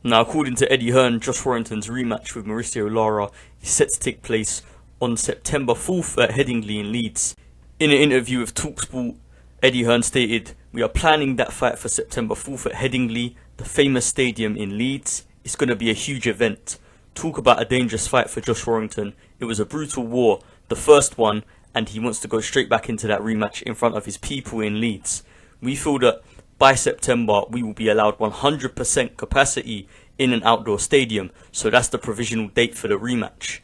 Now, according to Eddie Hearn, Josh Warrington's rematch with Mauricio Lara is set to take place on September 4th at Headingley in Leeds. In an interview with TalkSport, Eddie Hearn stated, "We are planning that fight for September 4th at Headingley, the famous stadium in Leeds. It's going to be a huge event. Talk about a dangerous fight for Josh Warrington. It was a brutal war, the first one, and he wants to go straight back into that rematch in front of his people in Leeds. We feel that by September we will be allowed 100% capacity in an outdoor stadium, so that's the provisional date for the rematch."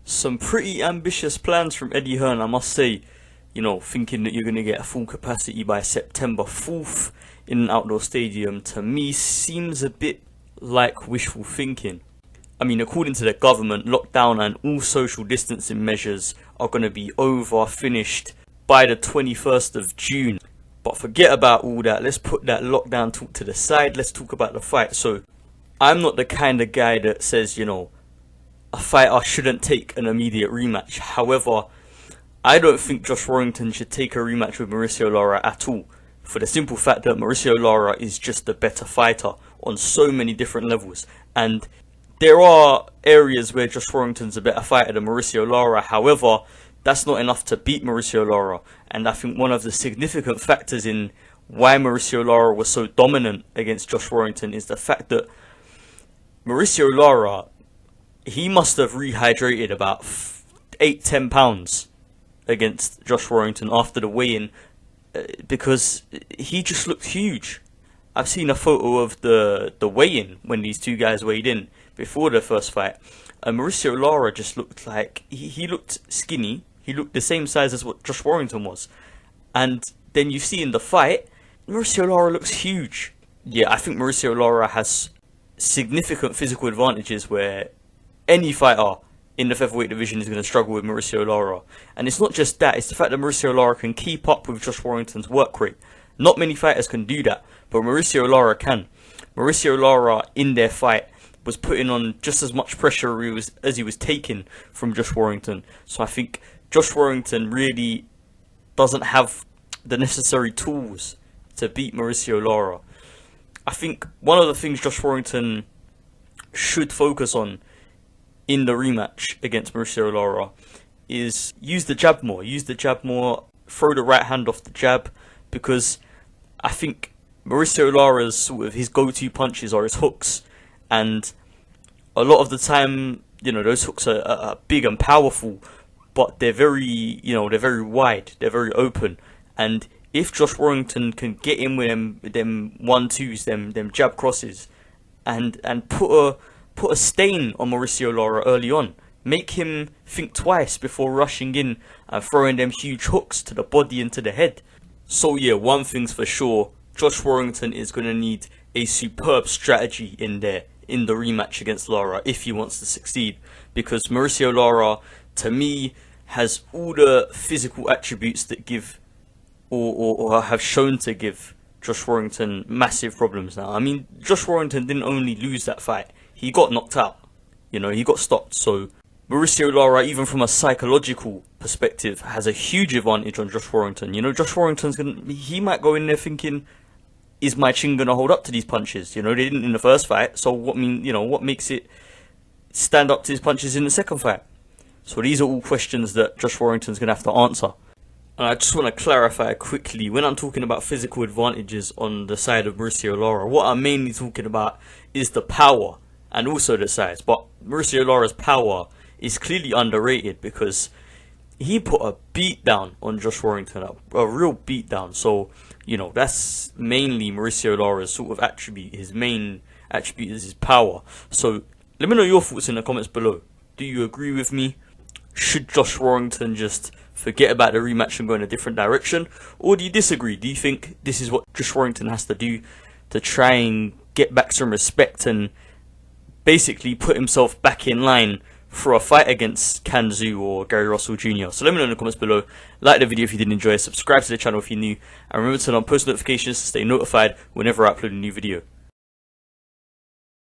Some pretty ambitious plans from Eddie Hearn, I must say. Thinking that you're going to get a full capacity by September 4th in an outdoor stadium, to me seems a bit like wishful thinking. I mean, according to the government, lockdown and all social distancing measures are going to be finished by the 21st of June. But forget about all that. Let's put that lockdown talk to the side. Let's talk about the fight. So, I'm not the kind of guy that says, a fighter shouldn't take an immediate rematch. However, I don't think Josh Warrington should take a rematch with Mauricio Lara at all, for the simple fact that Mauricio Lara is just a better fighter on so many different levels. And there are areas where Josh Warrington's a better fighter than Mauricio Lara. However, that's not enough to beat Mauricio Lara. And I think one of the significant factors in why Mauricio Lara was so dominant against Josh Warrington is the fact that Mauricio Lara, he must have rehydrated about 8-10 pounds against Josh Warrington after the weigh-in, because he just looked huge. I've seen a photo of the weigh-in when these two guys weighed in before their first fight, and Mauricio Lara just looked like he looked skinny. He looked the same size as what Josh Warrington was, and then you see in the fight, Mauricio Lara looks huge. Yeah, I think Mauricio Lara has significant physical advantages where any fighter in the featherweight division is going to struggle with Mauricio Lara. And it's not just that, it's the fact that Mauricio Lara can keep up with Josh Warrington's work rate. Not many fighters can do that, but Mauricio Lara can. Mauricio Lara, in their fight, was putting on just as much pressure as he was taking from Josh Warrington. So I think Josh Warrington really doesn't have the necessary tools to beat Mauricio Lara. I think one of the things Josh Warrington should focus on in the rematch against Mauricio Lara is use the jab more, throw the right hand off the jab, because I think Mauricio Lara's sort of his go-to punches are his hooks, and a lot of the time, those hooks are big and powerful, but they're very, they're very wide, they're very open, and if Josh Warrington can get in with them 1-2s, them jab crosses, and put a stain on Mauricio Lara early on, make him think twice before rushing in and throwing them huge hooks to the body and to the head. So yeah, one thing's for sure, Josh Warrington is going to need a superb strategy in the rematch against Lara if he wants to succeed, because Mauricio Lara, to me, has all the physical attributes that give or have shown to give Josh Warrington massive problems now. I mean, Josh Warrington didn't only lose that fight, he got knocked out. He got stopped. So Mauricio Lara, even from a psychological perspective, has a huge advantage on Josh Warrington. Josh Warrington's he might go in there thinking, is my chin gonna hold up to these punches? They didn't in the first fight, so what makes it stand up to his punches in the second fight? So these are all questions that Josh Warrington's gonna have to answer. And I just want to clarify quickly, when I'm talking about physical advantages on the side of Mauricio Lara, what I'm mainly talking about is the power and also the size. But Mauricio Lara's power is clearly underrated because he put a beat down on Josh Warrington, a real beat down. So, that's mainly Mauricio Lara's sort of attribute. His main attribute is his power. So let me know your thoughts in the comments below. Do you agree with me? Should Josh Warrington just forget about the rematch and go in a different direction? Or do you disagree? Do you think this is what Josh Warrington has to do to try and get back some respect and basically put himself back in line for a fight against Kanzu or Gary Russell Jr.? So let me know in the comments below. Like the video if you did enjoy, subscribe to the channel if you're new, and remember to turn on post notifications to stay notified whenever I upload a new video.